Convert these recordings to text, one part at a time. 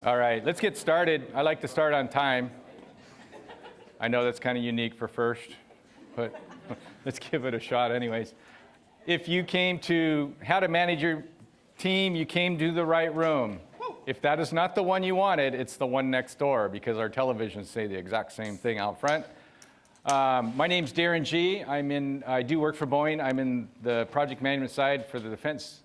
All right, let's get started. I like to start on time. I know that's kind of unique for First, but let's give it a shot anyways. If you came to how to manage your team, you came to the right room. If that is not the one you wanted, it's the one next door, because our televisions say the exact same thing out front. My name's Darren G. I do work for Boeing. I'm in the project management side for the defense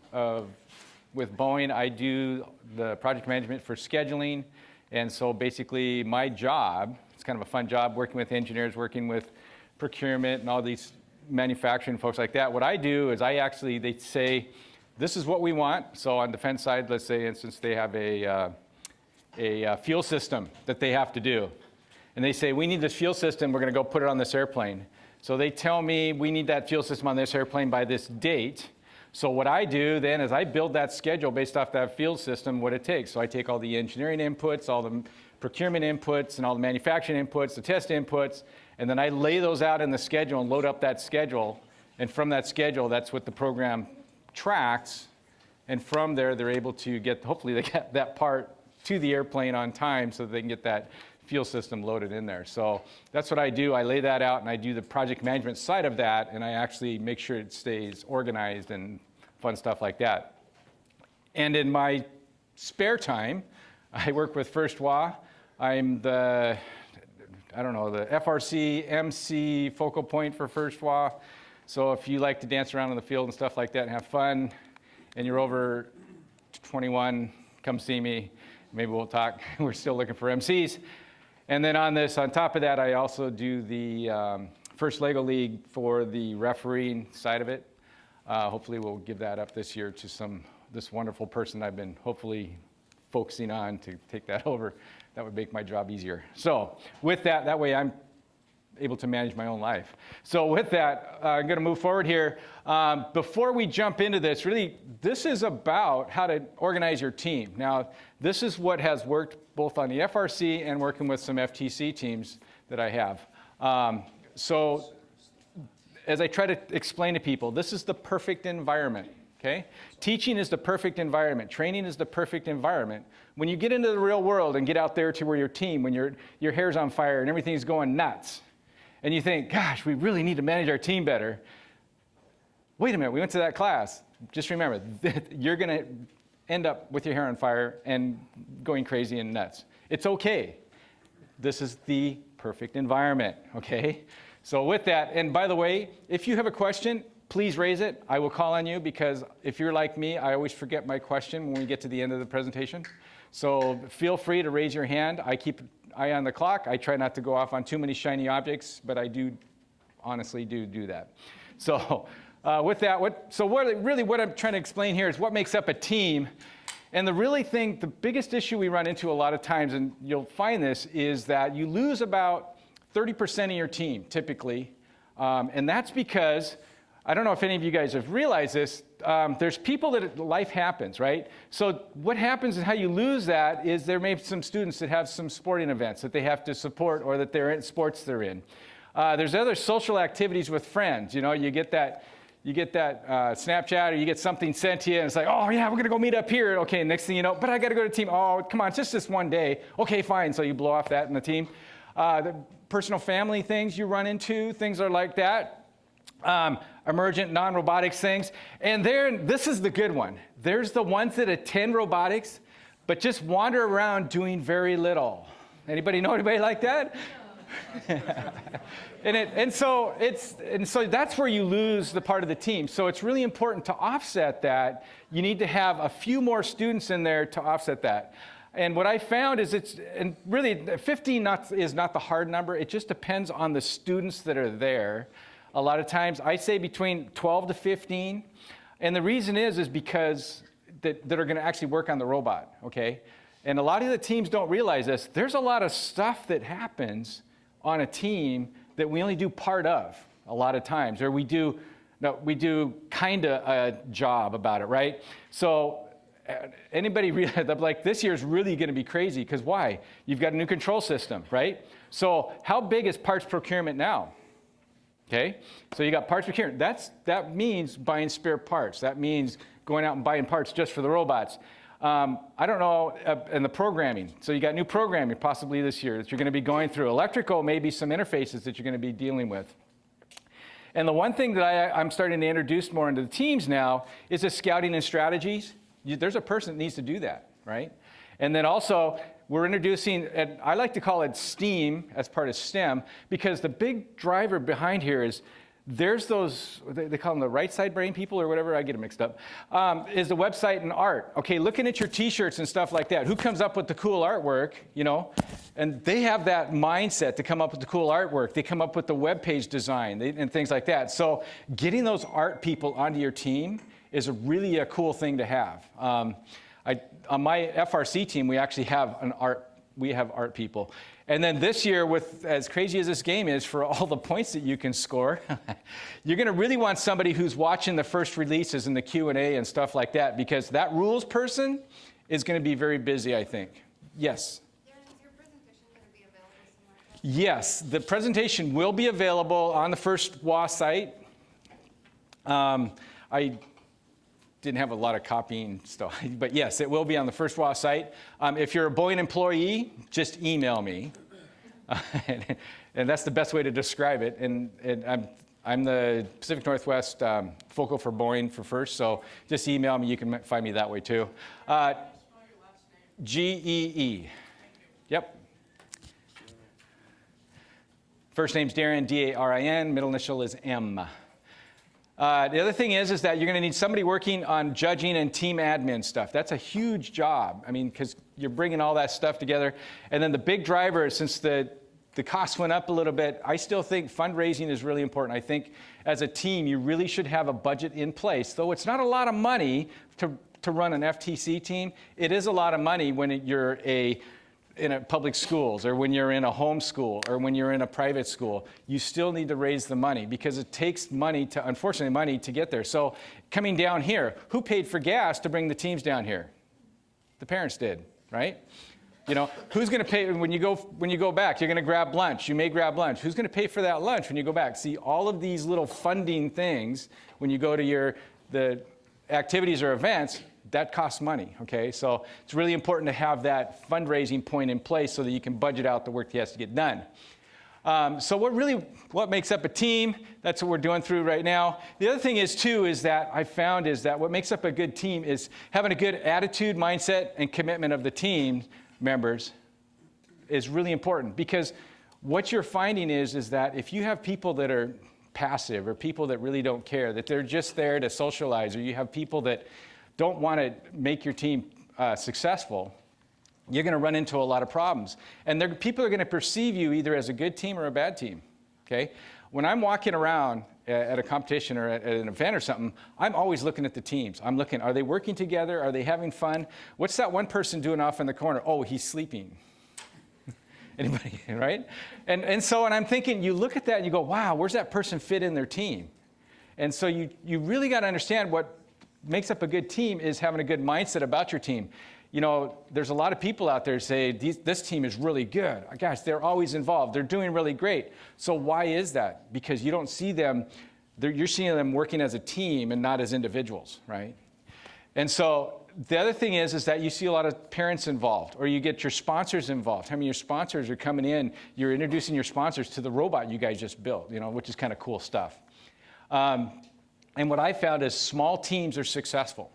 with Boeing. I do the project management for scheduling. And so basically my job, it's kind of a fun job working with engineers, working with procurement and all these manufacturing folks like that. What I do is they say, this is what we want. So on the defense side, let's say, instance, they have a fuel system that they have to do. And they say, we need this fuel system, we're gonna go put it on this airplane. So they tell me, we need that fuel system on this airplane by this date. So what I do then is I build that schedule based off that fuel system, what it takes. So I take all the engineering inputs, all the procurement inputs, and all the manufacturing inputs, the test inputs, and then I lay those out in the schedule and load up that schedule. And from that schedule, that's what the program tracks. And from there, they're able to hopefully they get that part to the airplane on time so that they can get that fuel system loaded in there. So that's what I do. I lay that out and I do the project management side of that, and I actually make sure it stays organized and fun stuff like that. And in my spare time, I work with Firstwa. I'm the FRC MC focal point for Firstwa. So if you like to dance around in the field and stuff like that and have fun, and you're over 21, come see me. Maybe we'll talk. We're still looking for MCs. And then on top of that, I also do the First Lego League for the refereeing side of it. Hopefully we'll give that up this year to this wonderful person I've been hopefully focusing on to take that over. That would make my job easier. So with that way I'm able to manage my own life. So with that, I'm going to move forward here. Before we jump into this, really, this is about how to organize your team. Now, this is what has worked both on the FRC and working with some FTC teams that I have. So as I try to explain to people, this is the perfect environment. Okay? Teaching is the perfect environment. Training is the perfect environment. When you get into the real world and get out there to where your team, when your hair's on fire and everything's going nuts, and you think, gosh, we really need to manage our team better. Wait a minute, we went to that class. Just remember, you're going to end up with your hair on fire and going crazy and nuts. It's okay. This is the perfect environment, okay? So with that, and by the way, if you have a question, please raise it. I will call on you, because if you're like me, I always forget my question when we get to the end of the presentation. So feel free to raise your hand. I keep an eye on the clock. I try not to go off on too many shiny objects, but I do honestly do that. So with that, what I'm trying to explain here is what makes up a team. And the biggest issue we run into a lot of times, and you'll find this, is that you lose about 30% of your team typically. And that's because, I don't know if any of you guys have realized this, there's people that life happens, right? So what happens is how you lose that is there may be some students that have some sporting events that they have to support, or that they're in sports they're in. There's other social activities with friends. You know, you get that Snapchat, or you get something sent to you, and it's like, oh yeah, we're gonna go meet up here. Okay, next thing you know, but I gotta go to team. Oh, come on, it's just this one day. Okay, fine. So you blow off that in the team. The personal family things you run into, things are like that. Emergent non-robotics things. And this is the good one. There's the ones that attend robotics, but just wander around doing very little. Anybody know anybody like that? and so that's where you lose the part of the team. So it's really important to offset that. You need to have a few more students in there to offset that. And what I found is and really 15 is not the hard number. It just depends on the students that are there. A lot of times I say between 12 to 15. And the reason is because that are going to actually work on the robot, okay? And a lot of the teams don't realize this. There's a lot of stuff that happens on a team that we only do part of a lot of times, or we do kind of a job about it, right? So anybody realize that, like, this year's really going to be crazy, because why? You've got a new control system, right? So how big is parts procurement now? Okay, so you got parts procurement. That means buying spare parts. That means going out and buying parts just for the robots. I don't know, and the programming. So you got new programming possibly this year that you're going to be going through. Electrical, maybe some interfaces that you're going to be dealing with. And the one thing that I'm starting to introduce more into the teams now is the scouting and strategies. There's a person that needs to do that, right? And then also, we're introducing, and I like to call it STEAM as part of STEM, because the big driver behind here is there's those, they call them the right side brain people or whatever, I get them mixed up, is the website and art. Okay, looking at your t-shirts and stuff like that, who comes up with the cool artwork, you know? And they have that mindset to come up with the cool artwork. They come up with the web page design and things like that. So getting those art people onto your team is really a cool thing to have. On my FRC team, we actually have art people. And then this year, with as crazy as this game is for all the points that you can score, you're going to really want somebody who's watching the first releases and the Q&A and stuff like that, because that rules person is going to be very busy, I think. Yes? Is your presentation going to be available somewhere? Yes, the presentation will be available on the Firstwa site. I didn't have a lot of copying stuff, but yes, it will be on the Firstwa site. If you're a Boeing employee, just email me. And that's the best way to describe it. And I'm the Pacific Northwest focal for Boeing for First, so just email me. You can find me that way too. G-E-E. Yep. First name's Darren, D-A-R-I-N. Middle initial is M. The other thing is that you're going to need somebody working on judging and team admin stuff. That's a huge job. I mean, because you're bringing all that stuff together. And then the big driver, since the costs went up a little bit, I still think fundraising is really important. I think as a team, you really should have a budget in place. Though it's not a lot of money to run an FTC team, it is a lot of money when you're in a public schools, or when you're in a home school, or when you're in a private school. You still need to raise the money because it takes money to, unfortunately, money to get there. So coming down here, who paid for gas to bring the teams down here? The parents did, right? You know, who's going to pay when you go back? You're going to grab lunch. You may grab lunch. Who's going to pay for that lunch when you go back? See, all of these little funding things when you go to the activities or events, that costs money, okay? So it's really important to have that fundraising point in place so that you can budget out the work that has to get done. So what makes up a team? That's what we're doing through right now. The other thing is that I found is that what makes up a good team is having a good attitude, mindset, and commitment of the team members is really important, because what you're finding is that if you have people that are passive, or people that really don't care, that they're just there to socialize, or you have people that don't want to make your team successful, you're going to run into a lot of problems. And people are going to perceive you either as a good team or a bad team, okay? When I'm walking around at a competition or at an event or something, I'm always looking at the teams. I'm looking, are they working together? Are they having fun? What's that one person doing off in the corner? Oh, he's sleeping. Anybody, right? And so when I'm thinking, you look at that and you go, wow, where's that person fit in their team? And so you really got to understand what makes up a good team is having a good mindset about your team. You know, there's a lot of people out there say, this team is really good. Gosh, they're always involved. They're doing really great. So why is that? Because you don't see them, you're seeing them working as a team and not as individuals, right? And so the other thing is that you see a lot of parents involved, or you get your sponsors involved. How many of your sponsors are coming in, you're introducing your sponsors to the robot you guys just built, you know, which is kind of cool stuff. And what I found is small teams are successful.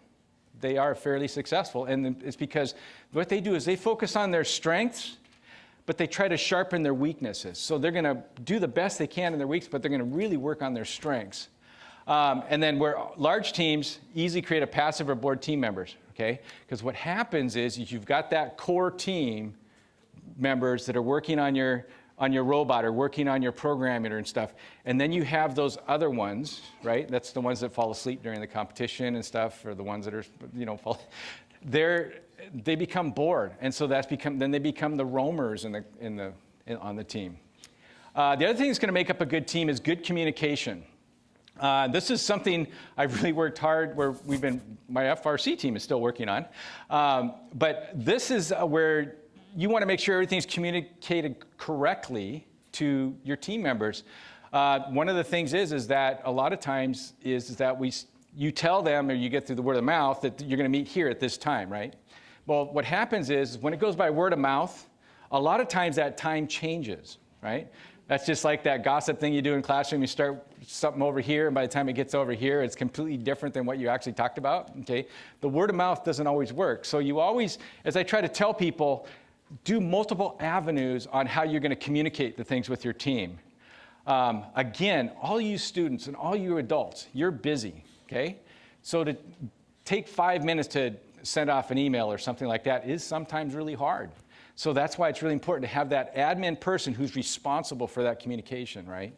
They are fairly successful, and it's because what they do is they focus on their strengths, but they try to sharpen their weaknesses. So they're going to do the best they can in their weaknesses, but they're going to really work on their strengths. And then where large teams easily create a passive or bored team members, okay? Because what happens is you've got that core team members that are working on your robot or working on your programming and stuff. And then you have those other ones, right? That's the ones that fall asleep during the competition and stuff, or the ones that are, you know, they become bored. And so then they become the roamers on the team. The other thing that's going to make up a good team is good communication. This is something I've really worked hard, where my FRC team is still working on. But this is where you want to make sure everything's communicated correctly to your team members. One of the things is that a lot of times is that you tell them, or you get through the word of mouth, that you're going to meet here at this time, right? Well, what happens is when it goes by word of mouth, a lot of times that time changes, right? That's just like that gossip thing you do in classroom. You start something over here, and by the time it gets over here, it's completely different than what you actually talked about, okay? The word of mouth doesn't always work. So you always, as I try to tell people, do multiple avenues on how you're going to communicate the things with your team. Again, all you students and all you adults, you're busy, okay? So to take 5 minutes to send off an email or something like that is sometimes really hard. So that's why it's really important to have that admin person who's responsible for that communication, right?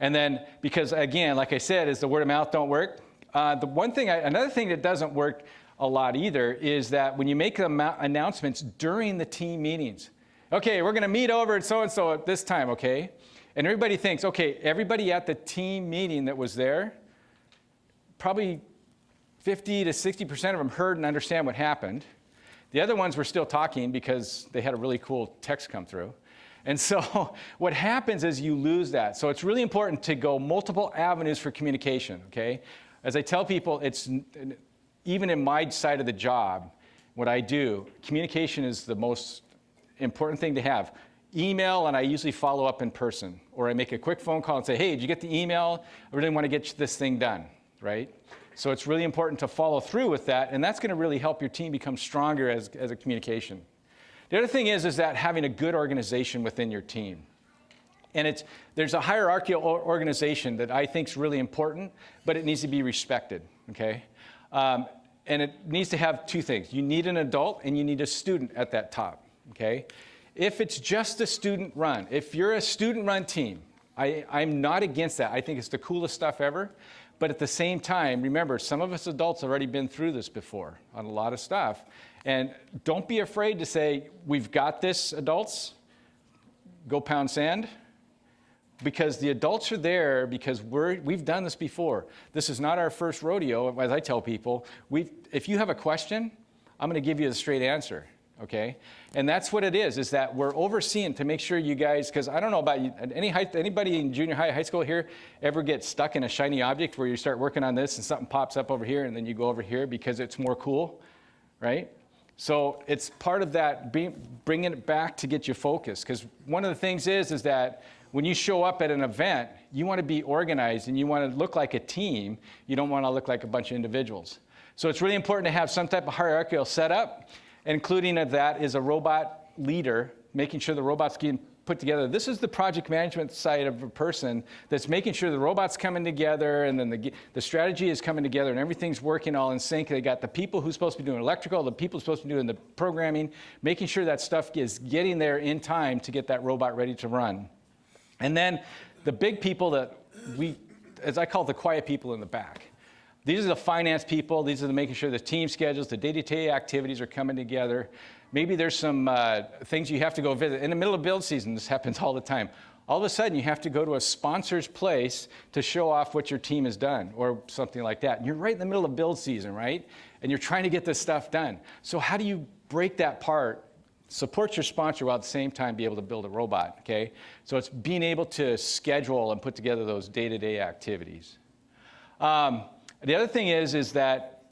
And then, because again, like I said, is the word of mouth don't work. Another thing that doesn't work a lot either is that when you make the announcements during the team meetings, okay, we're going to meet over at so-and-so at this time, okay? And everybody thinks, okay, everybody at the team meeting that was there, probably 50 to 60% of them heard and understand what happened. The other ones were still talking because they had a really cool text come through. And so what happens is you lose that. So it's really important to go multiple avenues for communication, okay? As I tell people, it's even in my side of the job, what I do, communication is the most important thing to have. Email, and I usually follow up in person. Or I make a quick phone call and say, hey, did you get the email? I really want to get this thing done, right? So it's really important to follow through with that, and that's going to really help your team become stronger as a communication. The other thing is that having a good organization within your team. And there's a hierarchical organization that I think is really important, but it needs to be respected, okay? And it needs to have two things. You need an adult and you need a student at that top, okay? If it's just a student run, if you're a student run team, I'm not against that. I think it's the coolest stuff ever. But at the same time, remember, some of us adults have already been through this before on a lot of stuff. And don't be afraid to say, we've got this, adults. Go pound sand. Because the adults are there because we've done this before. This is not our first rodeo, as I tell people. If you have a question, I'm going to give you the straight answer. Okay? And that's what it is that we're overseeing to make sure you guys, because I don't know about you, anybody in junior high school here ever get stuck in a shiny object where you start working on this and something pops up over here and then you go over here because it's more cool, right? So it's part of that, bringing it back to get you focused. Because one of the things is that when you show up at an event, you want to be organized and you want to look like a team. You don't want to look like a bunch of individuals. So it's really important to have some type of hierarchical setup. Including of that is a robot leader, making sure the robot's getting put together. This is the project management side of a person that's making sure the robot's coming together and then the strategy is coming together and everything's working all in sync. They got the people who's supposed to be doing electrical, the people who's supposed to be doing the programming, making sure that stuff is getting there in time to get that robot ready to run. And then the big people that as I call the quiet people in the back. These are the finance people. These are making sure the team schedules, the day-to-day activities are coming together. Maybe there's some things you have to go visit. In the middle of build season, this happens all the time. All of a sudden, you have to go to a sponsor's place to show off what your team has done or something like that. And you're right in the middle of build season, right? And you're trying to get this stuff done. So how do you break that part, support your sponsor while at the same time be able to build a robot, okay? So it's being able to schedule and put together those day-to-day activities. The other thing is that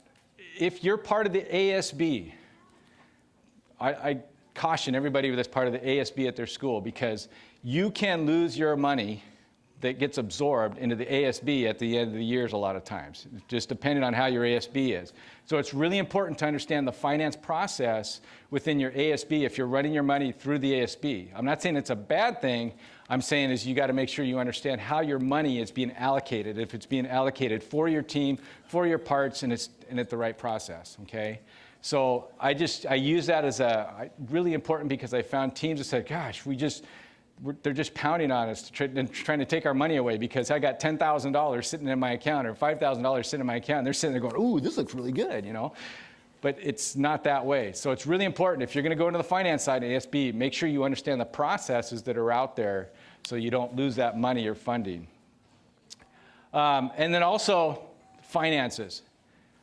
if you're part of the ASB, I caution everybody that's part of the ASB at their school because you can lose your money that gets absorbed into the ASB at the end of the years a lot of times, just depending on how your ASB is. So it's really important to understand the finance process within your ASB if you're running your money through the ASB. I'm not saying it's a bad thing. I'm saying is you got to make sure you understand how your money is being allocated, if it's being allocated for your team, for your parts, and it's the right process, okay? So I use that as really important because I found teams that said, gosh, they're just pounding on us and trying to take our money away because I got $10,000 sitting in my account or $5,000 sitting in my account, and they're sitting there going, ooh, this looks really good, you know? But it's not that way. So it's really important. If you're going to go into the finance side of ASB, make sure you understand the processes that are out there so you don't lose that money or funding. And then also finances.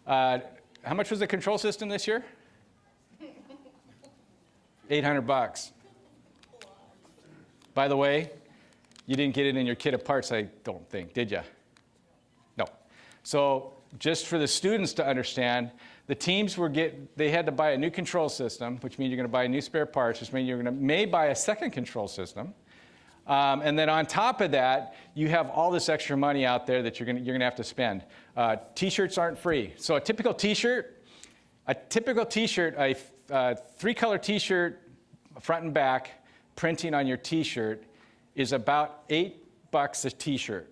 How much was the control system this year? $800. By the way, you didn't get it in your kit of parts, I don't think, did you? No. So just for the students to understand, The teams they had to buy a new control system, which means you're going to buy new spare parts, which means may buy a second control system. And then on top of that, you have all this extra money out there that you're going to have to spend. T-shirts aren't free. So a typical T-shirt, a 3-color T-shirt, front and back, printing on your T-shirt is about $8 a T-shirt.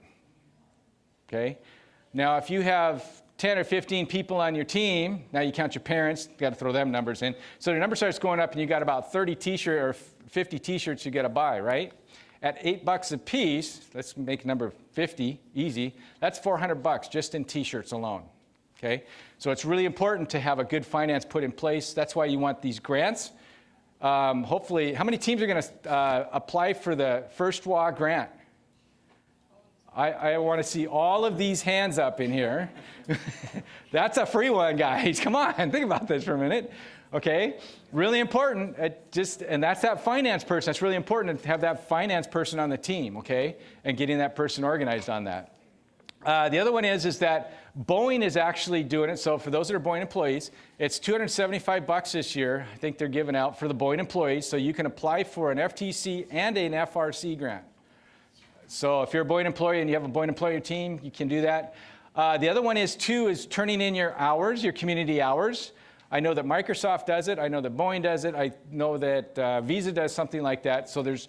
Okay? Now, if you have 10 or 15 people on your team, now you count your parents, got to throw them numbers in. So your number starts going up and you got about 30 T-shirts or 50 T-shirts you got to buy, right? At $8 a piece, let's make number 50 easy. That's $400 just in T-shirts alone. Okay? So it's really important to have a good finance put in place. That's why you want these grants. Hopefully, how many teams are going to apply for the Firstwa grant? I want to see all of these hands up in here. That's a free one, guys. Come on, think about this for a minute. Okay, really important. And that's that finance person. That's really important to have that finance person on the team, okay, and getting that person organized on that. The other one is that Boeing is actually doing it. So for those that are Boeing employees, it's $275 this year. I think they're giving out for the Boeing employees. So you can apply for an FTC and an FRC grant. So if you're a Boeing employee and you have a Boeing employee team, you can do that. The other one is turning in your hours, your community hours. I know that Microsoft does it. I know that Boeing does it. I know that Visa does something like that. So there's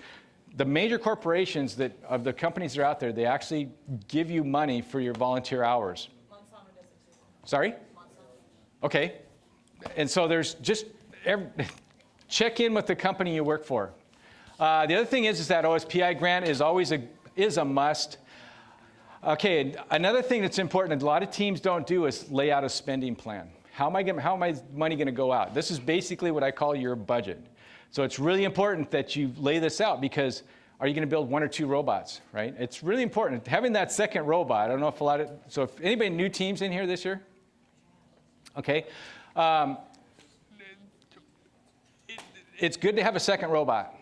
the major corporations of the companies that are out there, they actually give you money for your volunteer hours. Monsanto does it too. Sorry? Monsanto. Okay. And so there's just check in with the company you work for. The other thing is that OSPI grant is always a must. Okay, another thing that's important, a lot of teams don't do is lay out a spending plan. How am my money going to go out? This is basically what I call your budget. So it's really important that you lay this out because are you going to build 1 or 2 robots, right? It's really important. Having that second robot, I don't know if so if anybody new teams in here this year? Okay. It's good to have a second robot.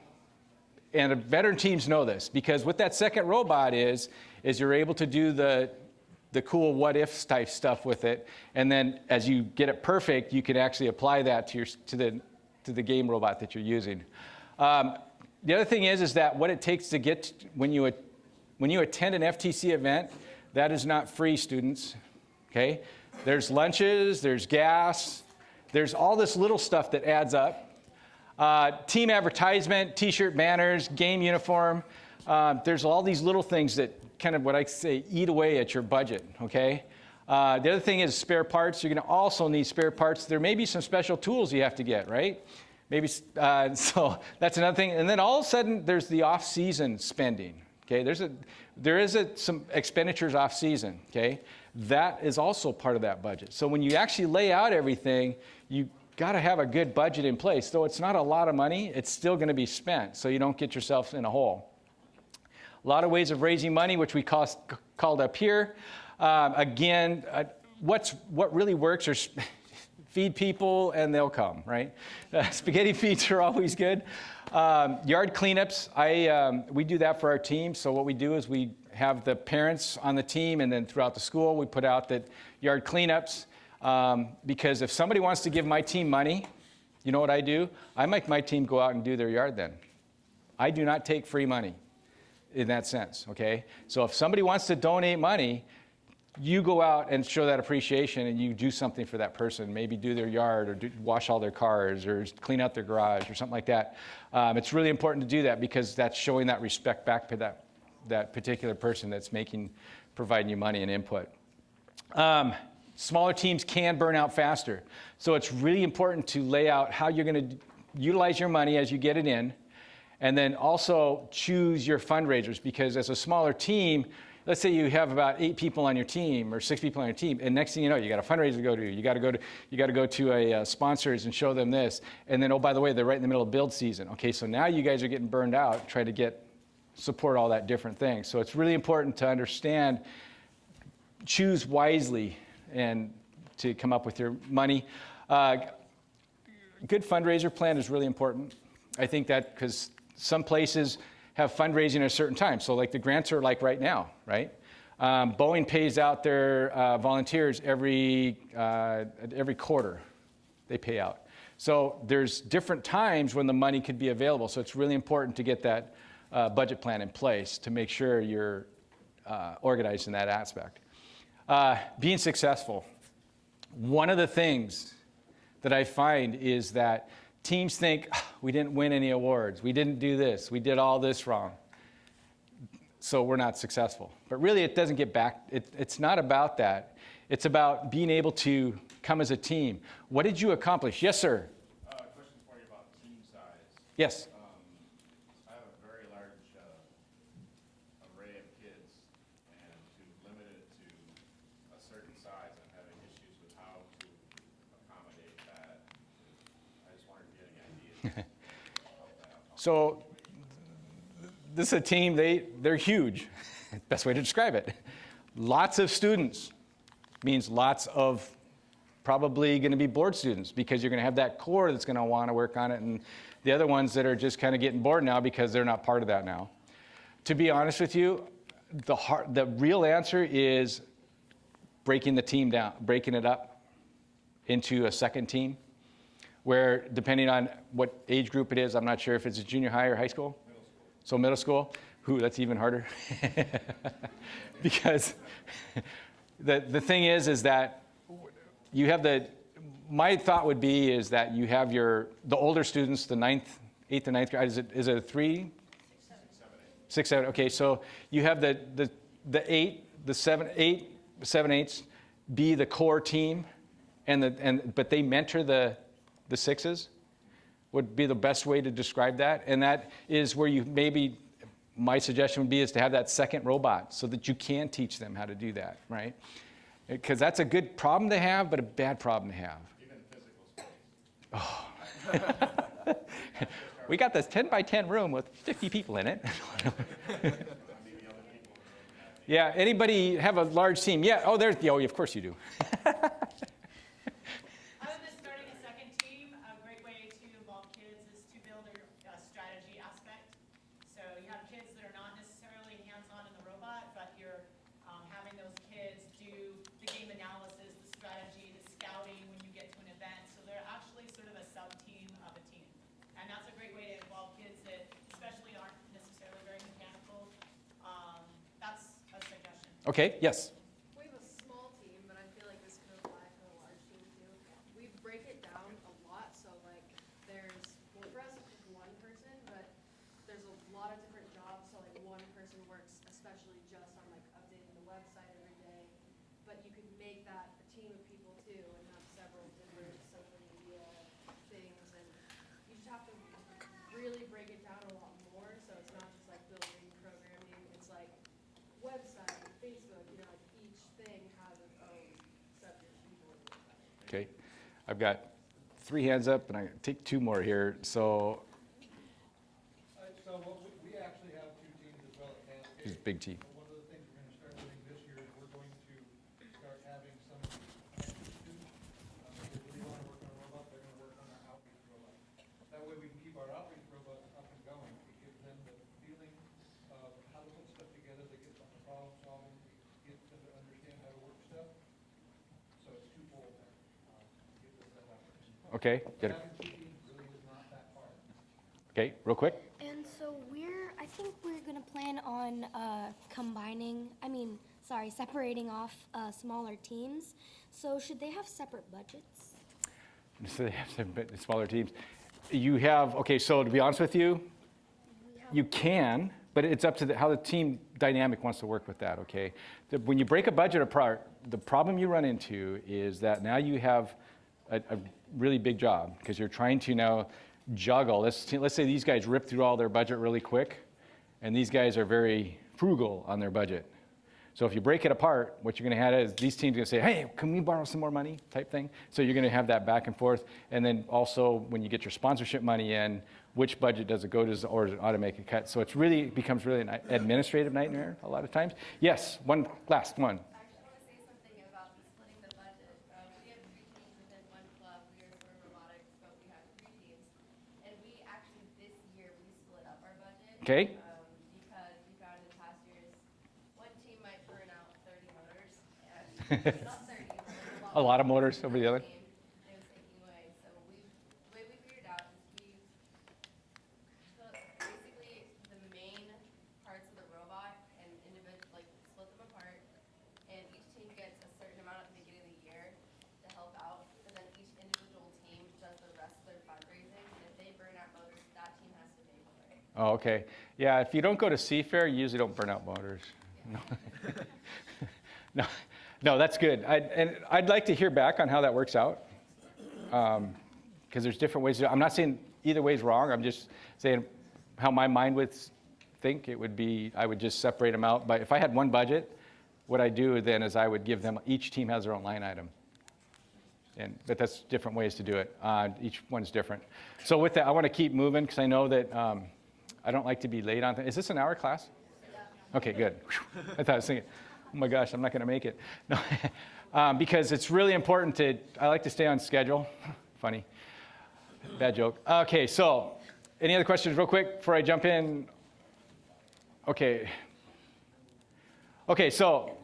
And the veteran teams know this because what that second robot is you're able to do the cool what if type stuff with it. And then as you get it perfect, you can actually apply that to the game robot that you're using. The other thing is that what it takes to get when you attend an FTC event, that is not free, students. Okay? There's lunches, there's gas, there's all this little stuff that adds up. Team advertisement, T-shirt, banners, game uniform. There's all these little things that kind of what I say eat away at your budget. Okay. The other thing is spare parts. You're going to also need spare parts. There may be some special tools you have to get, right? Maybe so that's another thing. And then all of a sudden there's the off-season spending. Okay. There is some expenditures off-season. Okay. That is also part of that budget. So when you actually lay out everything, you got to have a good budget in place. Though it's not a lot of money, it's still going to be spent so you don't get yourself in a hole. A lot of ways of raising money, which we called up here. Again, what really works are feed people and they'll come, right? Spaghetti feeds are always good. Yard cleanups, we do that for our team. So what we do is we have the parents on the team and then throughout the school we put out that yard cleanups. Because if somebody wants to give my team money, you know what I do? I make my team go out and do their yard then. I do not take free money in that sense, okay? So if somebody wants to donate money, you go out and show that appreciation and you do something for that person, maybe do their yard or wash all their cars or clean out their garage or something like that. It's really important to do that because that's showing that respect back to that particular person that's providing you money and input. Smaller teams can burn out faster. So it's really important to lay out how you're going to utilize your money as you get it in, and then also choose your fundraisers because as a smaller team, let's say you have about 8 people on your team or 6 people on your team, and next thing you know, you got a fundraiser to go to. You got to go to a sponsors and show them this, and then oh by the way, they're right in the middle of build season. Okay, so now you guys are getting burned out trying to support all that different things. So it's really important to understand, choose wisely, and to come up with your money. Good fundraiser plan is really important. I think that because some places have fundraising at a certain time. So like the grants are like right now, right? Boeing pays out their volunteers every quarter. They pay out. So there's different times when the money could be available. So it's really important to get that budget plan in place to make sure you're organized in that aspect. Being successful. One of the things that I find is that teams think, we didn't win any awards, we didn't do this, we did all this wrong, so we're not successful. But really, it doesn't get back, it's not about that. It's about being able to come as a team. What did you accomplish? Yes, sir? Question for you about team size. Yes. I have a very large array of kids, and to limit it to a certain size, I'm having issues with how to accommodate that. I just wanted to get any ideas. So this is a team, they're huge. Best way to describe it. Lots of students means lots of probably going to be bored students, because you're going to have that core that's going to want to work on it, and the other ones that are just kind of getting bored now because they're not part of that now. To be honest with you, the real answer is breaking the team down, breaking it up into a second team, where depending on what age group it is, I'm not sure if it's a junior high or high school. Middle school. So middle school, that's even harder. Because the thing is that you have my thought would be is that you have the older students, the 8th and 9th grade, is it a 3? 6, 7, okay, so you have the 8, the 7, 8s be the core team, but they mentor the 6s, would be the best way to describe that. And that is where my suggestion would be is to have that second robot so that you can teach them how to do that, right? Because that's a good problem to have, but a bad problem to have. Even physical space. Oh. We got this 10 by 10 room with 50 people in it. Yeah, anybody have a large team? Yeah, of course you do. Other than starting a second team, a great way to involve kids is to build a strategy aspect. So you have kids that are not necessarily hands-on in the robot, but you're having those kids do the game analysis, the strategy, the scouting when you get to an event. So they're actually sort of a sub-team of a team. And that's a great way to involve kids that especially aren't necessarily very mechanical. That's a suggestion. Okay, yes. We have a small team, but I feel like this could apply to a large team too. We break it down a lot, so like for us it's just one person, but there's a lot of different jobs, so like one person works especially just on like updating the website every day, but you could make that a team of people too and have several different social media things, and you just have to really break it down a lot more, so it's not just like building programming, it's like website, Facebook, like each thing has its own subject people working on it. Okay, I've got 3 hands up, and I take 2 more here. So So we actually have 2 teams as well at Cascade. this is a big team. One of the things we're going to start doing this year is we're going to start having some outreach students. If they really want to work on a robot, they're going to work on our outreach robot. That way we can keep our outreach robots up and going. It gives them the feeling of how to put stuff together, they get the problem solving, get them to understand how to work stuff. So it's twofold there. Gives us that opportunity. Okay, get it. Having 2 teams really is not that hard. Okay, real quick. And so I think we're gonna plan on separating off smaller teams. So should they have separate budgets? So they have some smaller teams. So to be honest with you, you can, but it's up to how the team dynamic wants to work with that, okay? When you break a budget apart, the problem you run into is that now you have a really big job, because you're trying to now juggle. Let's say these guys rip through all their budget really quick, and these guys are very frugal on their budget. So if you break it apart, what you're going to have is these teams are going to say, hey, can we borrow some more money type thing? So you're going to have that back and forth. And then also when you get your sponsorship money in, which budget does it go to, or does it automatically cut? So it becomes really an administrative nightmare a lot of times. Yes, last one. Actually, I want to say something about the splitting the budget. We have 3 teams within one club. We are for robotics, but we have 3 teams. And we actually, this year, we split up our budget. Okay. Because we found in the past years, one team might burn out Not 30, but A lot of motors over the other. It was taking away. So the way we figured out is we took basically the main parts of the robot and split them apart, and each team gets a certain amount at the beginning of the year to help out, but then each individual team does the rest of their fundraising, and if they burn out motors, that team has to pay for it. Oh, okay. Yeah, if you don't go to Seafair, you usually don't burn out motors. No, no, that's good. I'd like to hear back on how that works out, because there's different ways to do it. I'm not saying either way is wrong. I'm just saying how my mind would think it would be. I would just separate them out. But if I had one budget, what I do then is I would give them, each team has their own line item. But that's different ways to do it. Each one's different. So with that, I want to keep moving because I know that I don't like to be late on things. Is this an hour class? Okay, good. I thought I was thinking, oh my gosh, I'm not going to make it. No, because it's really important I like to stay on schedule. Funny. Bad joke. Okay, so any other questions real quick before I jump in? Okay. Okay, so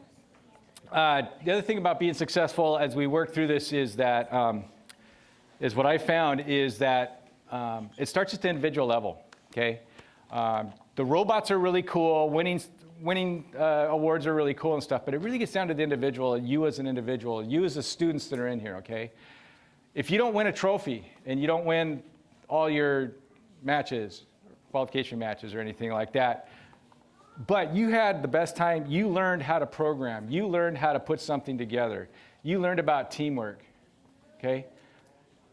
the other thing about being successful as we work through this is that, is what I found is that it starts at the individual level, okay? The robots are really cool, winning awards are really cool and stuff, but it really gets down to the individual, you as an individual, you as the students that are in here, okay? If you don't win a trophy and you don't win all your matches, qualification matches or anything like that, but you had the best time, you learned how to program, you learned how to put something together, you learned about teamwork, okay?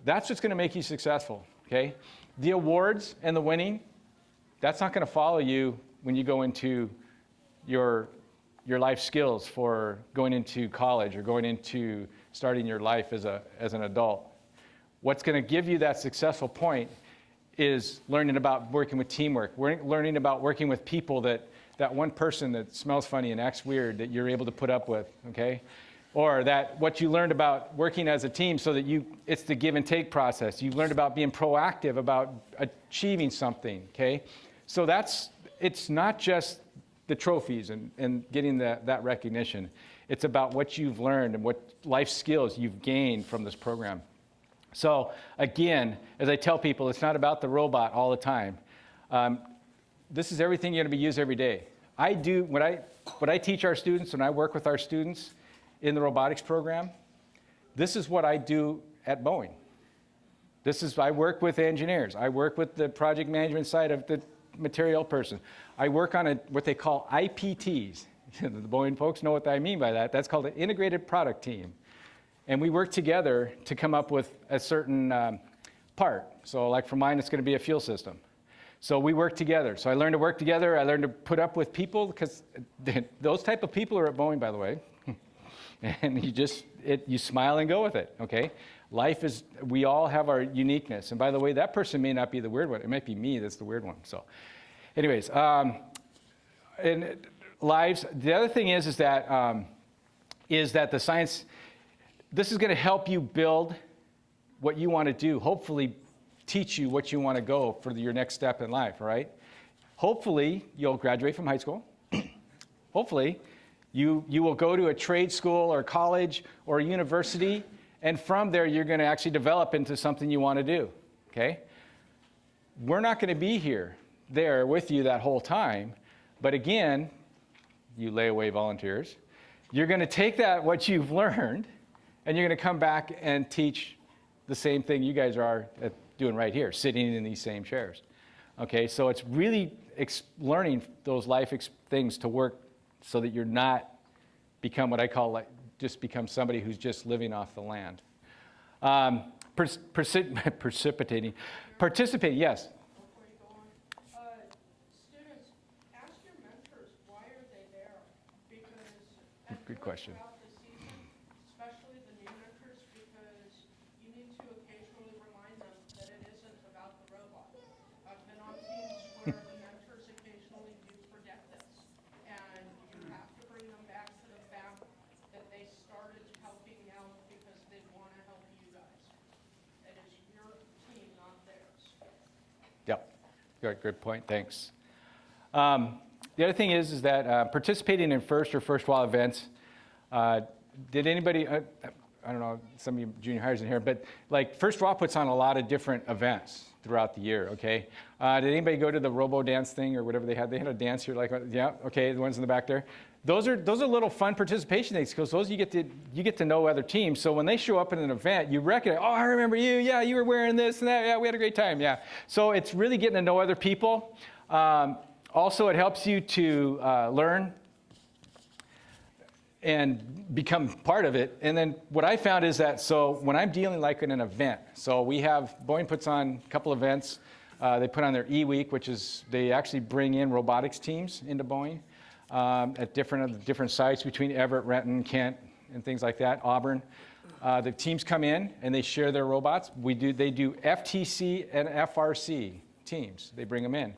That's what's gonna make you successful, okay? The awards and the winning, that's not gonna follow you when you go into your life skills for going into college or going into starting your life as an adult. What's going to give you that successful point is learning about working with teamwork, learning about working with people that one person that smells funny and acts weird that you're able to put up with, okay? Or that what you learned about working as a team so that it's the give and take process. You learned about being proactive, about achieving something, okay? So it's not just the trophies and getting that recognition. It's about what you've learned and what life skills you've gained from this program. So again, as I tell people, it's not about the robot all the time. This is everything you're going to be used every day. What I teach our students and I work with our students in the robotics program, this is what I do at Boeing. I work with engineers. I work with the project management side of the material person. I work on what they call IPTs. The Boeing folks know what I mean by that. That's called an integrated product team. And we work together to come up with a certain part. So like for mine, it's going to be a fuel system. So we work together. So I learned to work together. I learned to put up with people because those type of people are at Boeing, by the way. And you smile and go with it, okay? Life is, we all have our uniqueness. And by the way, that person may not be the weird one. It might be me that's the weird one. So anyways, in lives, the other thing is that the science, this is going to help you build what you want to do, hopefully teach you what you want to go for your next step in life, all right? Hopefully, you'll graduate from high school. Hopefully, you will go to a trade school or college or a university, and from there, you're going to actually develop into something you want to do, okay? We're not going to be there with you that whole time, but again, you layaway volunteers, you're going to take what you've learned, and you're going to come back and teach the same thing you guys are doing right here, sitting in these same chairs. Okay, so it's really learning those life things to work so that you're not become what I call just become somebody who's just living off the land. Participating, yes. Before you go on, students, ask your mentors, why are they there? Because Good question. throughout the season, especially the new mentors, because you need to occasionally remind them that it isn't about the robot. I've been on teams where the mentors occasionally do forget this, and you have to bring them back to the fact that they started helping out because they want to help you guys. It is your team, not theirs. Yep, good point, thanks. The other thing is that participating in Firstwa events, did anybody, I don't know, some of you junior hires in here, but like Firstwa puts on a lot of different events throughout the year, okay? Did anybody go to the Robo dance thing or whatever they had? They had a dance here, like, yeah, okay, the ones in the back there. Those are little fun participation things because those you get to know other teams. So when they show up in an event, you recognize, oh, I remember you. Yeah, you were wearing this and that. Yeah, we had a great time. Yeah. So it's really getting to know other people. Also, it helps you to learn and become part of it. And then what I found is that, so when I'm dealing like in an event, so Boeing puts on a couple events. They put on their E-Week, which is, they actually bring in robotics teams into Boeing at different sites between Everett, Renton, Kent, and things like that, Auburn. The teams come in and they share their robots. They do FTC and FRC teams. They bring them in.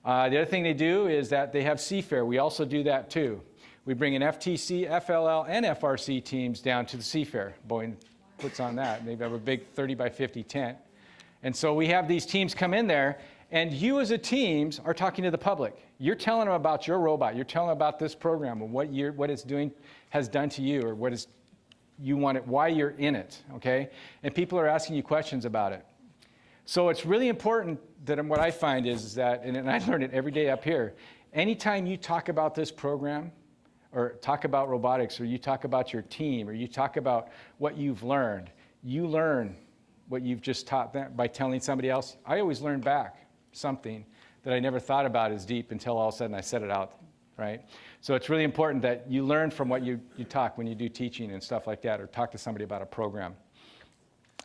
The other thing they do is that they have Seafair. We also do that too. We bring in FTC, FLL, and FRC teams down to the Seafair. Boeing puts on that. They have a big 30 by 50 tent. And so we have these teams come in there, and you as a teams are talking to the public. You're telling them about your robot. You're telling them about this program and what it's doing, has done to you, or you want it, why you're in it, okay? And people are asking you questions about it. So it's really important that what I find is that, and I learn it every day up here, anytime you talk about this program, or talk about robotics, or you talk about your team, or you talk about what you've learned, you learn what you've just taught them by telling somebody else. I always learn back something that I never thought about as deep until all of a sudden I said it out, right? So it's really important that you learn from what you talk when you do teaching and stuff like that, or talk to somebody about a program.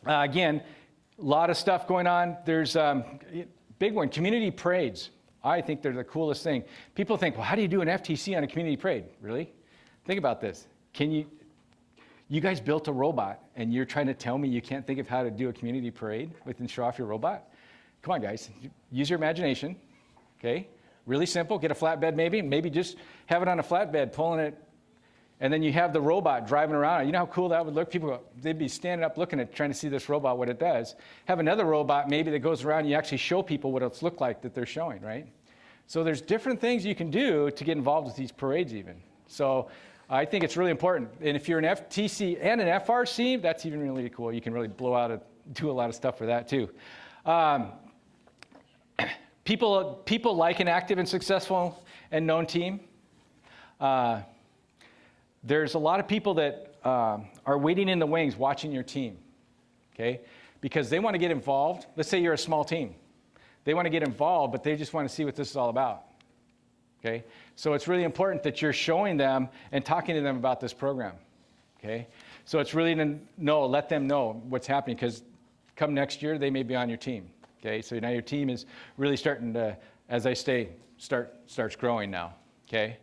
Again, a lot of stuff going on. There's big one, community parades. I think they're the coolest thing. People think, well, how do you do an FTC on a community parade? Really? Think about this. You guys built a robot, and you're trying to tell me you can't think of how to do a community parade and show off your robot? Come on, guys. Use your imagination, okay? Really simple. Get a flatbed maybe just have it on a flatbed, pulling it, and then you have the robot driving around. You know how cool that would look? People, they'd be standing up looking at, trying to see this robot, what it does. Have another robot maybe that goes around and you actually show people what it's looked like that they're showing, right? So there's different things you can do to get involved with these parades even. So I think it's really important. And if you're an FTC and an FRC, that's even really cool. You can really do a lot of stuff for that too. People like an active and successful and known team. There's a lot of people that are waiting in the wings watching your team, okay? Because they want to get involved. Let's say you're a small team. They want to get involved, but they just want to see what this is all about, okay? So it's really important that you're showing them and talking to them about this program, okay? So it's really let them know what's happening, because come next year, they may be on your team, okay? So now your team is really starting to, as I say, starts growing now, okay?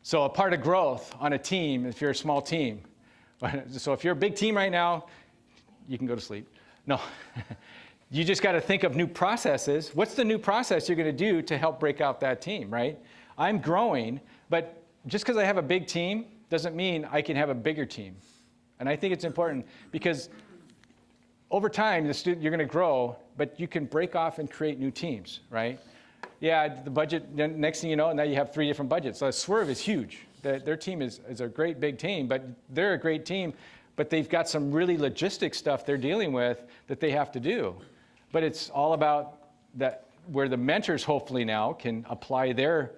So a part of growth on a team, if you're a small team, so if you're a big team right now, you can go to sleep. No, you just got to think of new processes. What's the new process you're going to do to help break out that team, right? I'm growing, but just because I have a big team doesn't mean I can have a bigger team. And I think it's important because over time, you're going to grow, but you can break off and create new teams, right? Yeah, the budget, next thing you know, now you have 3 different budgets. So Swerve is huge. Their team is a great big team, but they're a great team, but they've got some really logistic stuff they're dealing with that they have to do. But it's all about that, where the mentors hopefully now can apply their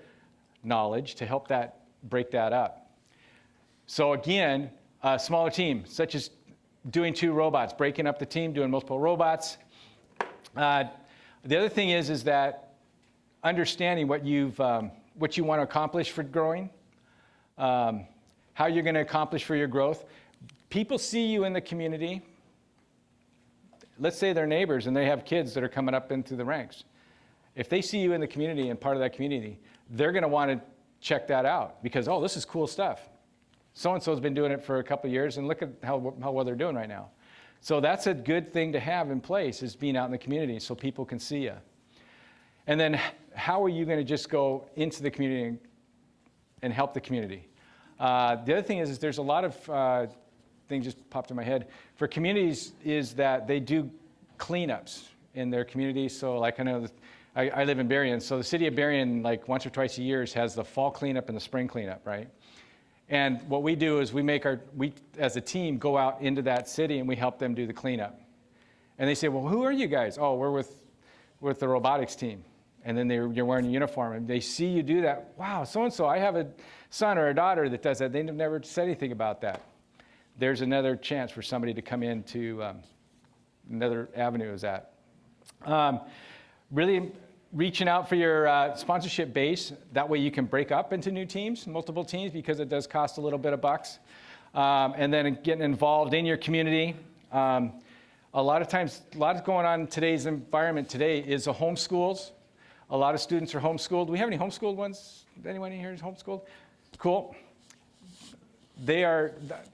knowledge to help break that up. So again, a smaller team, such as doing 2 robots, breaking up the team, doing multiple robots. The other thing is that understanding what you want to accomplish for growing, how you're going to accomplish for your growth. People see you in the community. Let's say they're neighbors and they have kids that are coming up into the ranks. If they see you in the community and part of that community, they're going to want to check that out because, oh, this is cool stuff. So-and-so's been doing it for a couple of years, and look at how well they're doing right now. So that's a good thing to have in place, is being out in the community so people can see you. And then how are you going to just go into the community and help the community? The other thing is there's a lot of things just popped in my head. For communities is that they do cleanups in their communities. So like I know I live in Berrien, so the city of Berrien like once or twice a year has the fall cleanup and the spring cleanup, right? And what we do is we as a team go out into that city and we help them do the cleanup. And they say, well, who are you guys? Oh, we're with the robotics team. And then you're wearing a uniform and they see you do that. Wow, so-and-so, I have a son or a daughter that does that. They've never said anything about that. There's another chance for somebody to come into another avenue is that. Really reaching out for your sponsorship base. That way you can break up into new teams, multiple teams, because it does cost a little bit of bucks. And then getting involved in your community. A lot of times, a lot going on in today's environment today is the homeschools. A lot of students are homeschooled. Do we have any homeschooled ones? Anyone in here is homeschooled? Cool. They are,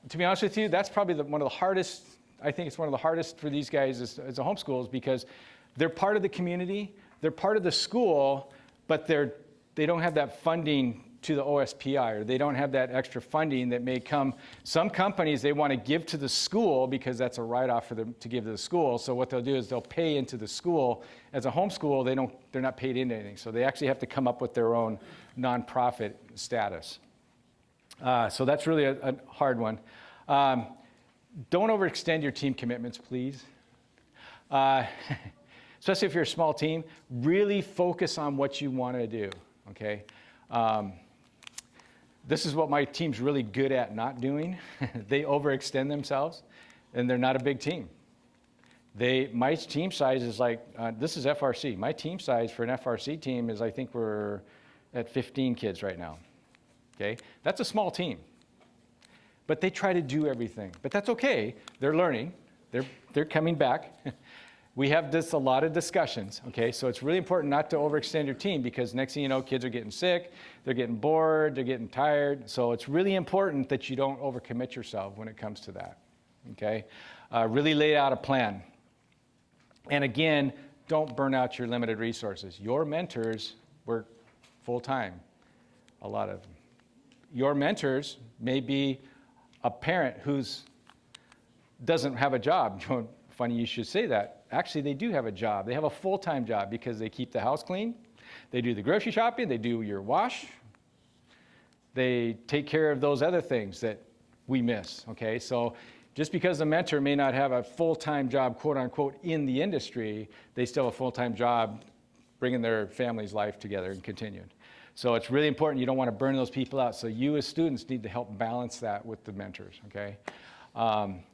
to be honest with you, that's probably one of the hardest, I think it's one of the hardest for these guys as a homeschool, because they're part of the community, they're part of the school, but they don't have that funding to the OSPI, or they don't have that extra funding that may come. Some companies, they want to give to the school because that's a write-off for them to give to the school. So what they'll do is they'll pay into the school. As a homeschool, they're not paid into anything. So they actually have to come up with their own nonprofit status. So that's really a hard one. Don't overextend your team commitments, please. Especially if you're a small team, really focus on what you want to do, okay? This is what my team's really good at not doing. They overextend themselves, and they're not a big team. My team size is like, this is FRC. My team size for an FRC team is, I think we're at 15 kids right now, okay? That's a small team. But they try to do everything. But that's okay. They're learning. They're coming back. We have a lot of discussions, okay? So it's really important not to overextend your team, because next thing you know, kids are getting sick, they're getting bored, they're getting tired. So it's really important that you don't overcommit yourself when it comes to that, okay? Really lay out a plan. And again, don't burn out your limited resources. Your mentors work full-time, a lot of them. Your mentors may be a parent who doesn't have a job. Funny you should say that. Actually, they do have a job. They have a full-time job because they keep the house clean. They do the grocery shopping. They do your wash. They take care of those other things that we miss, okay? So just because a mentor may not have a full-time job, quote unquote, in the industry, they still have a full-time job bringing their family's life together and continuing. So it's really important. You don't want to burn those people out. So you as students need to help balance that with the mentors, okay?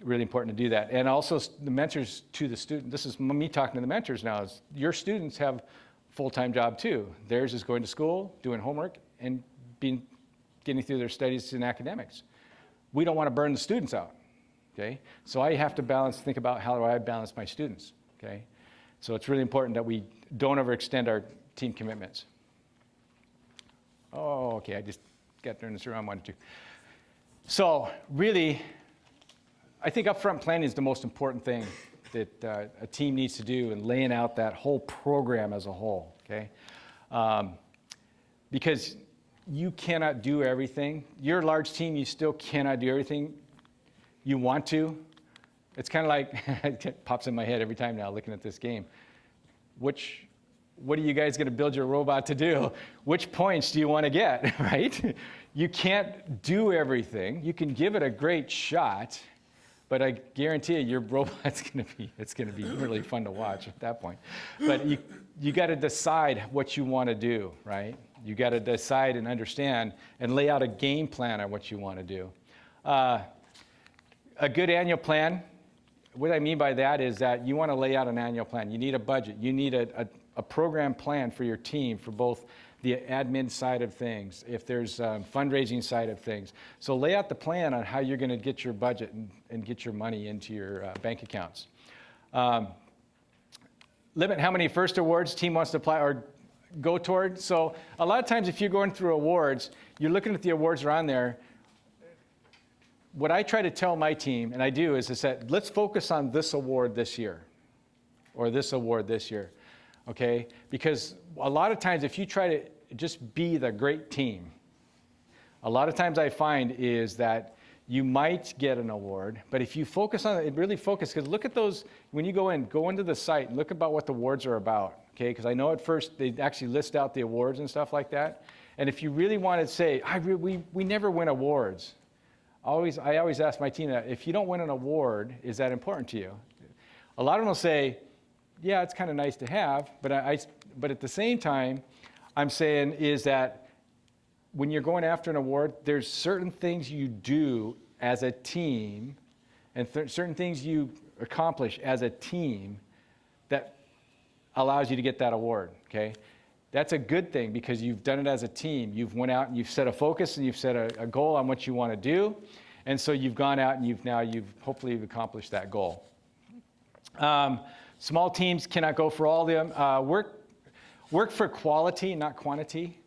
Really important to do that. And also the mentors to the student. This is me talking to the mentors now. Is your students have full-time job too. Theirs is going to school, doing homework, and getting through their studies and academics. We don't want to burn the students out, okay? So I have to think about how do I balance my students, okay? So it's really important that we don't overextend our team commitments. Oh, okay, I just got turned this around, 1 or 2. So really, I think upfront planning is the most important thing that a team needs to do, and laying out that whole program as a whole, okay? Because you cannot do everything. You're a large team, you still cannot do everything you want to. It's kind of like, it pops in my head every time now looking at this game. What are you guys going to build your robot to do? Which points do you want to get, right? You can't do everything. You can give it a great shot, but I guarantee you, your robot's going to be really fun to watch at that point. But you got to decide what you want to do, right? You got to decide and understand and lay out a game plan on what you want to do. A good annual plan, what I mean by that is that you want to lay out an annual plan. You need a budget. You need a program plan for your team, for both the admin side of things, if there's fundraising side of things. So lay out the plan on how you're going to get your budget and get your money into your bank accounts. Limit how many first awards team wants to apply or go toward. So a lot of times if you're going through awards, you're looking at the awards that are on there. What I try to tell my team, and I do, is that let's focus on this award this year, or this award this year, okay? Because a lot of times if you try to just be the great team, a lot of times I find is that you might get an award, but if you focus on it, really focus, because look at those, when you go into the site and look about what the awards are about, okay? Because I know at first they actually list out the awards and stuff like that, And if you really want to say, we never win awards, I always ask my team that, if you don't win an award, is that important to you? A lot of them will say, yeah, it's kind of nice to have, but at the same time, I'm saying is that when you're going after an award, there's certain things you do as a team and certain things you accomplish as a team that allows you to get that award, okay? That's a good thing because you've done it as a team. You've went out and you've set a focus and you've set a goal on what you want to do. And so you've gone out and you've hopefully accomplished that goal. Small teams cannot go for all of them. Work for quality, not quantity.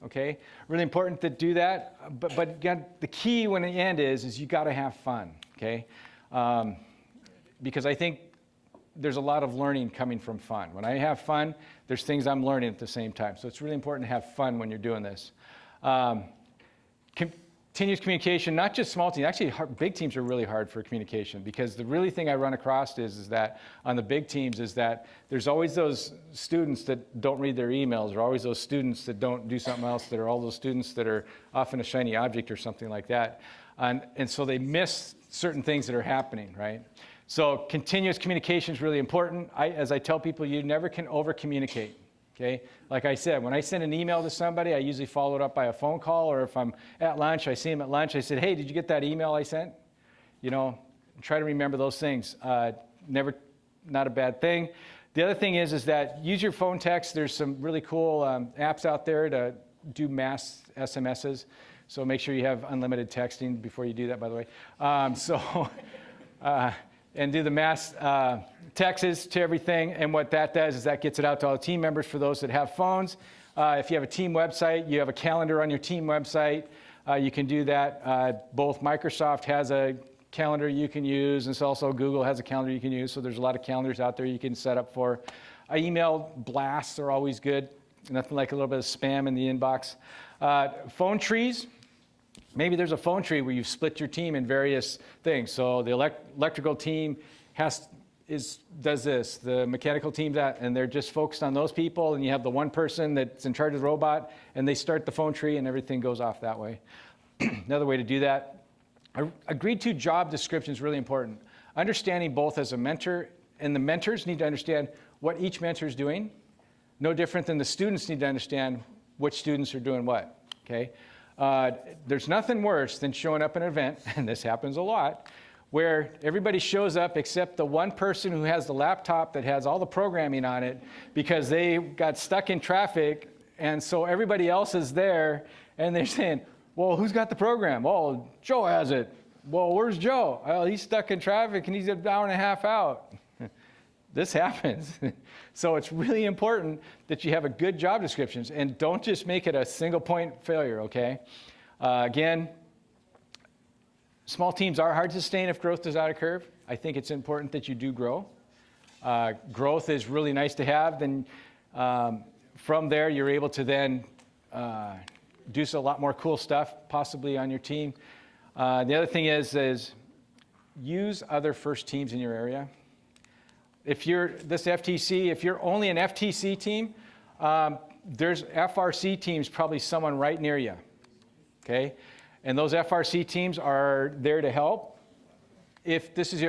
Okay, really important to do that. But again, the key when the end is you got to have fun. Okay, because I think there's a lot of learning coming from fun. When I have fun, there's things I'm learning at the same time. So it's really important to have fun when you're doing this. Continuous communication, not just small teams. Actually, big teams are really hard for communication because the really thing I run across is that on the big teams is that there's always those students that don't read their emails, or always those students that don't do something else, that are all those students that are often a shiny object or something like that. And so they miss certain things that are happening, right? So continuous communication is really important. As I tell people, you never can over-communicate. Okay, like I said, when I send an email to somebody, I usually follow it up by a phone call, or if I'm at lunch, I see them at lunch, I said, hey, did you get that email I sent? You know, try to remember those things. Not a bad thing. The other thing is that use your phone text. There's some really cool apps out there to do mass SMSs. So make sure you have unlimited texting before you do that, by the way. And do the mass texts to everything. And what that does is that gets it out to all the team members for those that have phones. If you have a team website, you have a calendar on your team website, you can do that. Both Microsoft has a calendar you can use, and so also Google has a calendar you can use. So there's a lot of calendars out there you can set up for. Email blasts are always good. Nothing like a little bit of spam in the inbox. Phone trees. Maybe there's a phone tree where you've split your team in various things. So the electrical team does this, the mechanical team that, and they're just focused on those people, and you have the one person that's in charge of the robot, and they start the phone tree, and everything goes off that way. Another way to do that, agreed to job description is really important. Understanding both as a mentor, and the mentors need to understand what each mentor is doing. No different than the students need to understand which students are doing what, okay? There's nothing worse than showing up at an event, and this happens a lot, where everybody shows up except the one person who has the laptop that has all the programming on it because they got stuck in traffic, and so everybody else is there, and they're saying, well, who's got the program? Oh, Joe has it. Well, where's Joe? Well, he's stuck in traffic, and he's an hour and a half out. This happens. So it's really important that you have a good job descriptions, and don't just make it a single point failure, okay? Again, small teams are hard to sustain if growth does not occur. I think it's important that you do grow. Growth is really nice to have. Then from there, you're able to then do a lot more cool stuff, possibly on your team. The other thing is use other first teams in your area. If you're this FTC, if you're only an FTC team, there's FRC teams, probably someone right near you, okay? And those FRC teams are there to help. If this is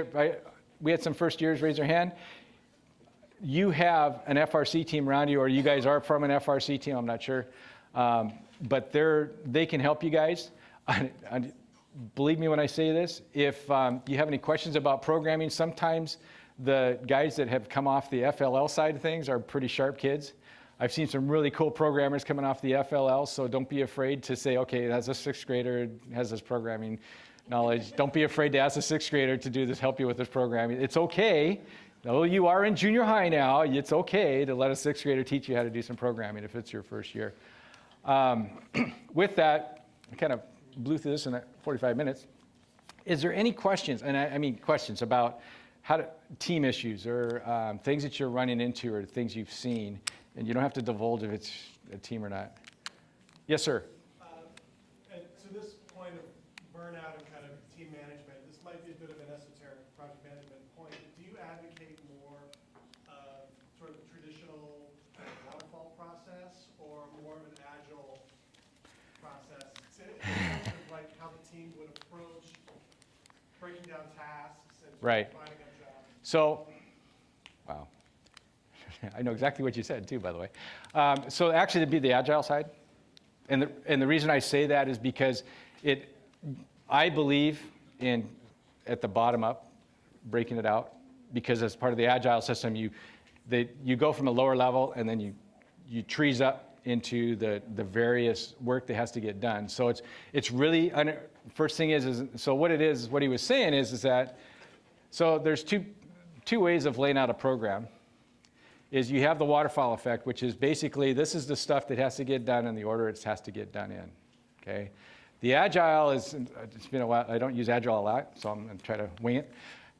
we had some first years raise their hand. You have an FRC team around you, or you guys are from an FRC team, I'm not sure. But they can help you guys. Believe me when I say this, if you have any questions about programming, sometimes the guys that have come off the FLL side of things are pretty sharp kids. I've seen some really cool programmers coming off the FLL, so don't be afraid to say, okay, as a sixth grader has this programming knowledge. Don't be afraid to ask a sixth grader to do this, help you with this programming. It's okay. Though you are in junior high now, it's okay to let a sixth grader teach you how to do some programming if it's your first year. With that, I kind of blew through this in 45 minutes. Is there any questions, and I mean questions about team issues or things that you're running into or things you've seen, and you don't have to divulge if it's a team or not. Yes, sir. And to this point of burnout and kind of team management, this might be a bit of an esoteric project management point. Do you advocate more sort of traditional waterfall process or more of an agile process, in terms of like how the team would approach breaking down tasks and Right. finding a job. So, wow. I know exactly what you said too, by the way. So actually it'd be the agile side. And the reason I say that is because I believe in, at the bottom up, breaking it out, because as part of the agile system, you go from a lower level and then you trees up into the various work that has to get done. So it's really, first thing is so what it is, what he was saying is that, so there's two ways of laying out a program. Is you have the waterfall effect, which is basically this is the stuff that has to get done in the order it has to get done in, okay? The agile is, it's been a while, I don't use agile a lot, so I'm gonna try to wing it.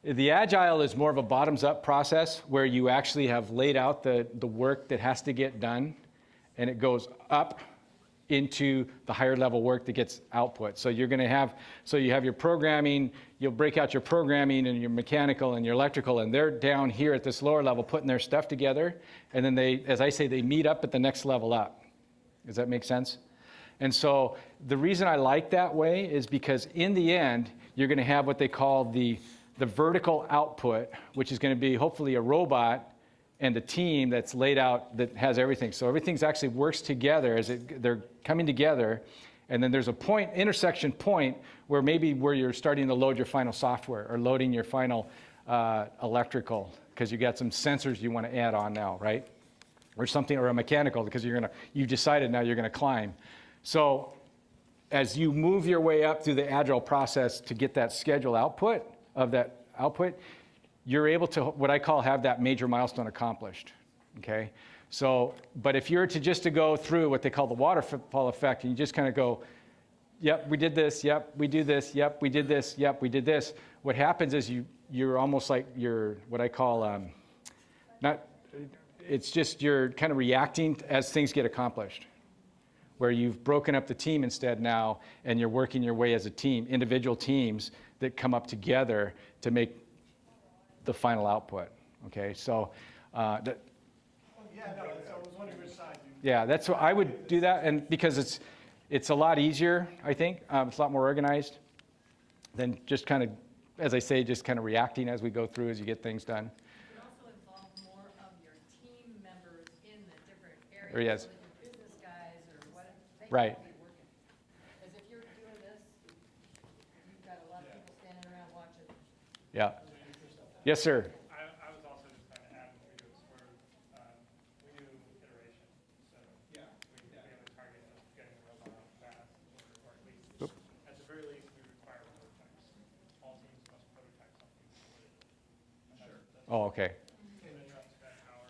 The agile is more of a bottoms-up process where you actually have laid out the work that has to get done, and it goes up into the higher level work that gets output. So you're gonna have, so you have your programming, you'll break out your programming and your mechanical and your electrical, and they're down here at this lower level putting their stuff together, and then they, as I say, they meet up at the next level up. Does that make sense? And so the reason I like that way is because in the end, you're gonna have what they call the vertical output, which is gonna be hopefully a robot and a team that's laid out that has everything. So everything's actually works together as they're coming together. And then there's a point, intersection point, where you're starting to load your final software or loading your final electrical, because you got some sensors you want to add on now, right? Or something, or a mechanical, because you've decided now you're gonna climb. So as you move your way up through the agile process to get that schedule output of that output, you're able to, what I call, have that major milestone accomplished, okay? So, but if you're to go through what they call the waterfall effect, and you just kind of go, yep, we did this, yep, we do this, yep, we did this, yep, we did this, what happens is you're almost like you're, what I call, it's just you're kind of reacting as things get accomplished, where you've broken up the team instead now, and you're working your way as a team, individual teams that come up together to make the final output, okay? So, Yeah, no, so I was wondering which side you. yeah, that's what I would do that, and because it's a lot easier, I think. It's a lot more organized than just kind of, as I say, just kind of reacting as we go through as you get things done. You can also involve more of your team members in the different areas. Areas. So that your business guys or what, they Right. can be working. Because if you're doing this, you've got a lot of people standing around watching. Yeah. Yes, sir. I was also just kind of adding to this where we do iteration. So Yeah. we have a target of getting a robot out fast, or at least, at the very least, we require prototypes. All teams must prototype something before they do it. And that's Oh, okay. and then you have to spend an hour.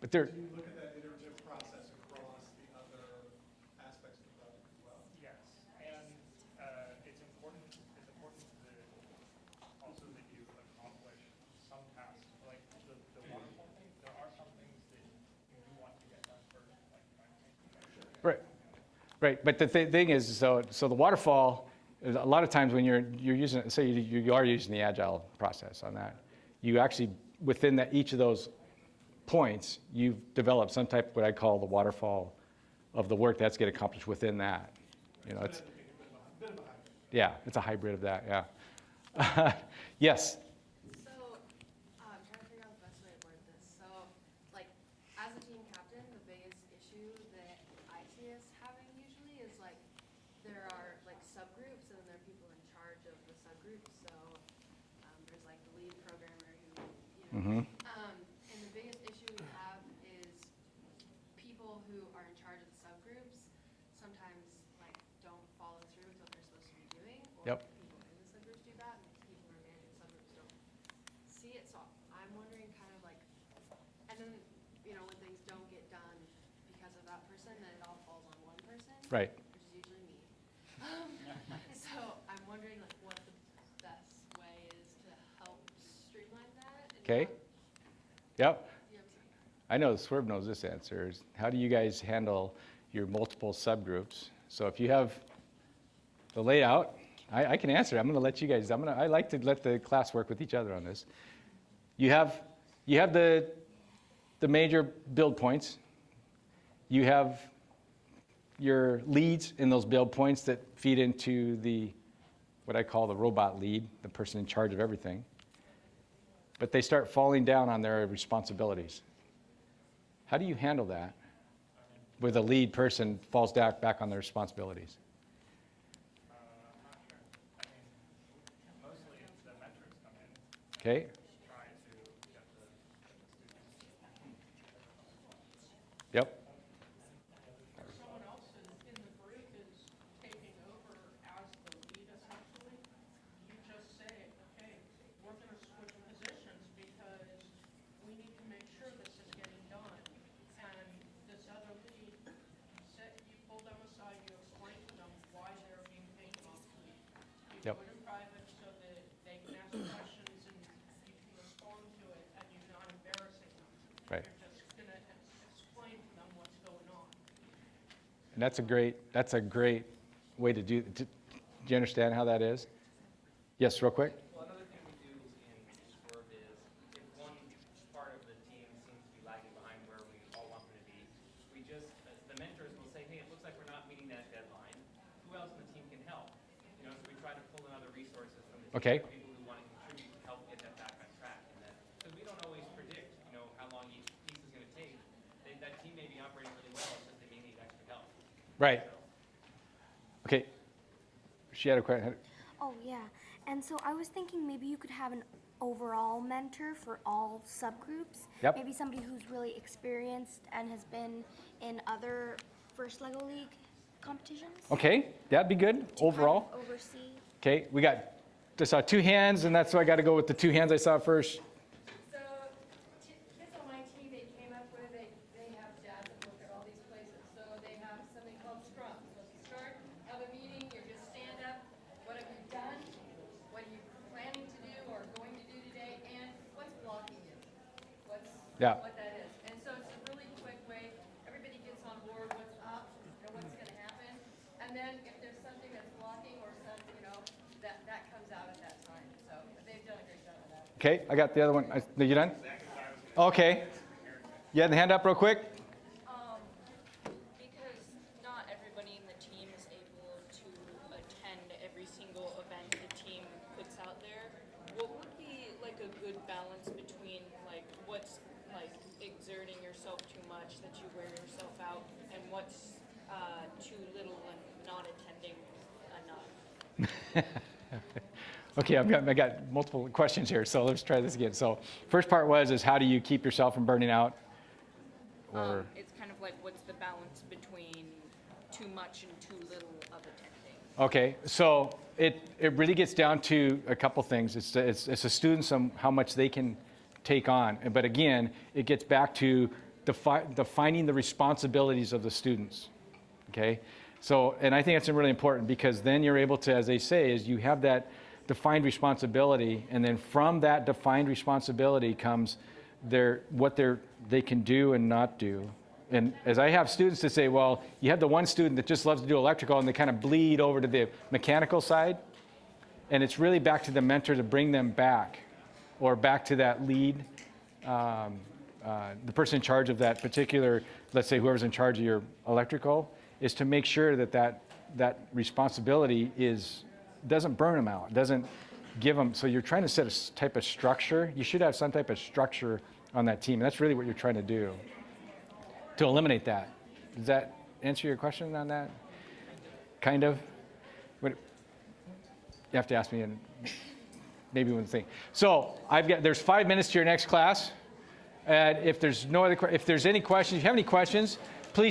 But there, Do you look at that iterative process across the other aspects of the project as well? Yes, and it's important also that you accomplish some tasks, like the waterfall thing. There are some things that you do want to get done first, like right, right. But the thing is, so the waterfall, a lot of times when you're using, say you are using the agile process on that, you actually, within each of those points, you've developed some type of what I call the waterfall of the work that's get accomplished within that. You know, it's, yeah, it's a hybrid of that, yeah. Yes. So, I'm trying to figure out the best way to word this. So, like, as a team captain, the biggest issue that I see us having usually is like, there are like subgroups and then there are people in charge of the subgroups. So, there's like the lead programmer who, Mm-hmm. And the biggest issue we have is people who are in charge of the subgroups sometimes like don't follow through with what they're supposed to be doing. Or Yep. people in the subgroups do that, and people who are managing the subgroups don't see it. So I'm wondering kind of like, and then, when things don't get done because of that person, then it all falls on one person. Right. Which is usually me. So I'm wondering like what the best way is to help streamline that. And Okay. not- Yep. you know what I'm saying? I know Swerve knows this answer. Is how do you guys handle your multiple subgroups? So if you have the layout, I can answer. I'm going to let you guys. I like to let the class work with each other on this. You have the major build points. You have your leads in those build points that feed into the, what I call the robot lead, the person in charge of everything. But they start falling down on their responsibilities. How do you handle that where the lead person falls back on their responsibilities? Mostly it's the metrics come in, Okay? try to get the students. Yep. Someone else in the group is taking over as the lead essentially. You just say, okay, we're gonna switch positions because we need to make sure this is getting done. And this other lead, you pull them aside, you explain to them why they're being taken off lead. You Yep. do it in private so that they can ask questions and you can respond to it and you're not embarrassing them. Right. You're just gonna explain to them what's going on. And that's a great way to do. Do you understand how that is? Yes, real quick. Well, another thing we do in Sport is if one part of the team seems to be lagging behind where we all want them to be, we just, the mentors will say, hey, it looks like we're not meeting that deadline. Who else in the team can help? You know, so we try to pull in other resources from the team. Okay. People who want to contribute to help get that back on track. And then, because we don't always predict, you know, how long each piece is going to take. That team may be operating really well, it's just they may need extra help. Right. So, Okay. She had a question. Oh, yeah. And so I was thinking maybe you could have an overall mentor for all subgroups. Yep. Maybe somebody who's really experienced and has been in other First Lego League competitions. Okay, that'd be good to kind overall. of oversee. Okay, I saw two hands, and that's why I got to go with the two hands I saw first. So, kids on my team, they came up with, they have dads that work at all these places, so they have something called Scrum. So at the start of a meeting, you just stand up, what have you done, what are you planning to do or going to do today, and what's blocking you? Yeah. What that is. And so it's a really quick way, everybody gets on board, what's up, what's gonna happen, and then if there's something that's blocking or something, that comes out at that time. So they've done a great job of that. Okay, I got the other one. Are you done? Okay. You had the hand up real quick? Because not everybody in the team is able to attend every single event the team puts out there, what would be like a good balance between like what's like exerting yourself too much that you wear yourself out and what's too little and not attending enough? Okay, I got multiple questions here, so let's try this again. So first part is how do you keep yourself from burning out? Or It's kind of like what's the balance between too much and too little of attending? okay, so it really gets down to a couple things. It's the students how much they can take on, but again, it gets back to defining the responsibilities of the students. Okay, so and I think that's really important because then you're able to, as they say, is you have that defined responsibility, and then from that defined responsibility comes what they can do and not do. And as I have students that say, well, you have the one student that just loves to do electrical and they kind of bleed over to the mechanical side, and it's really back to the mentor to bring them back, or back to that lead, the person in charge of that particular, let's say whoever's in charge of your electrical, is to make sure that responsibility doesn't burn them out, doesn't give them, so you're trying to set a type of structure. You should have some type of structure on that team. That's really what you're trying to do, to eliminate that. Does that answer your question on that? Kind of? You have to ask me in maybe one thing. So there's 5 minutes to your next class. And if there's any questions, if you have any questions,